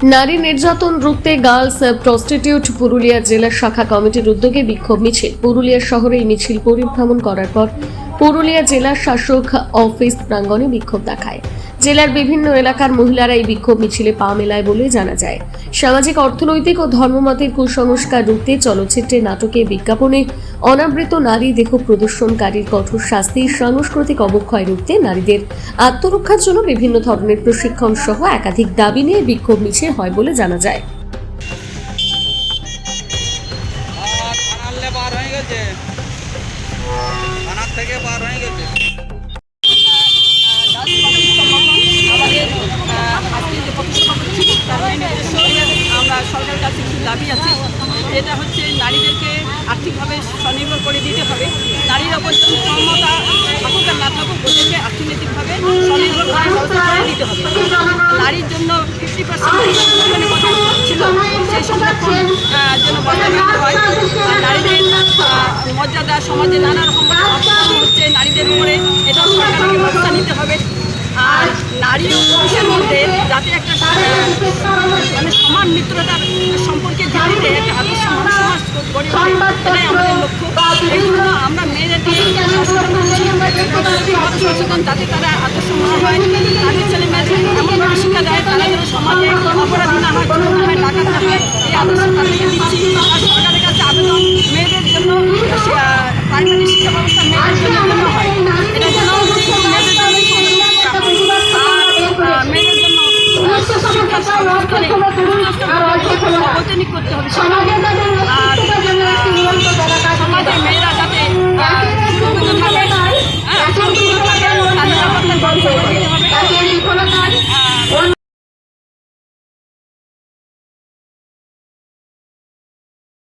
নারী নির্যাতন রুখতে গার্লস প্রস্টিটিউট পুরুলিয়া জেলা শাখা কমিটির উদ্যোগে বিক্ষোভ মিছিল। পুরুলিয়া শহরে এই মিছিল পরিভ্রমণ করার পর পুরুলিয়া জেলা শাসক অফিস প্রাঙ্গণে বিক্ষোভ দেখায়। জেলার বিভিন্ন এলাকার মহিলারা এই বিক্ষোভ মিছিলে পা মেলায় বলে জানা যায়। সামাজিক, অর্থনৈতিক ও ধর্মমতের কুসংস্কার রুখতে চলচ্চিত্রে, নাটকে, বিজ্ঞাপনে অনাবৃত নারী দেহ প্রদর্শনকারীর কঠোর শাস্তি, সাংস্কৃতিক অবক্ষয় রুখতে নারীদের আত্মরক্ষার জন্য বিভিন্ন ধরনের প্রশিক্ষণ সহ একাধিক দাবি নিয়ে বিক্ষোভ মিছিল হয় বলে জানা যায়। আমরা সরকারের কাছে কিছু দাবি আছে। এটা হচ্ছে নারীদেরকে আর্থিকভাবে স্বনির্ভর করে দিতে হবে। নারীর ওপর ক্ষমতা থাকুক আর না থাকুক, ওদেরকে অর্থনৈতিকভাবে স্বনির্ভর করার ব্যবস্থা করে দিতে হবে। নারীর জন্য 50% কথা ছিল, সেই সংরক্ষণ যেন বজায় রাখতে হয়। আর নারীদের মর্যাদা সমাজে নানা রকম হচ্ছে নারীদের উপরে, এটাও সরকারকে ব্যবস্থা নিতে হবে। আর নারী ও পুরুষের মধ্যে যাতে একটা মানে সমান মিত্রতার সম্পর্কে ভিত্তিতে একটা আদর্শ সমাজ গড়ে ওঠে, এটাই আমাদের লক্ষ্য। এই জন্য আমরা মেয়েদেরকে সচেতন, যাতে তারা আদর্শ না হয়, তাদের ছেলে মেয়েদের এমনভাবে শিক্ষা দেয় তারা যেন সমাজে অপরাধী না হয়, চোর না হয়, ডাকাত না হয়, এই আদর্শ তাদেরকে দিচ্ছি। আর সরকারের কাছে আবেদন, মেয়েদের জন্য প্রাইমারি শিক্ষা ব্যবস্থা মেয়েদের জন্য হয়, এটা যেন মেয়েদের জন্য মেয়েদের জন্য শিক্ষা সংস্থানে অবৈতনিক করতে হবে। আর সমাজে মেয়েরা যাতে সুরক্ষিত থাকে, তার নিরাপত্তার ব্যবস্থা করে দিতে হবে।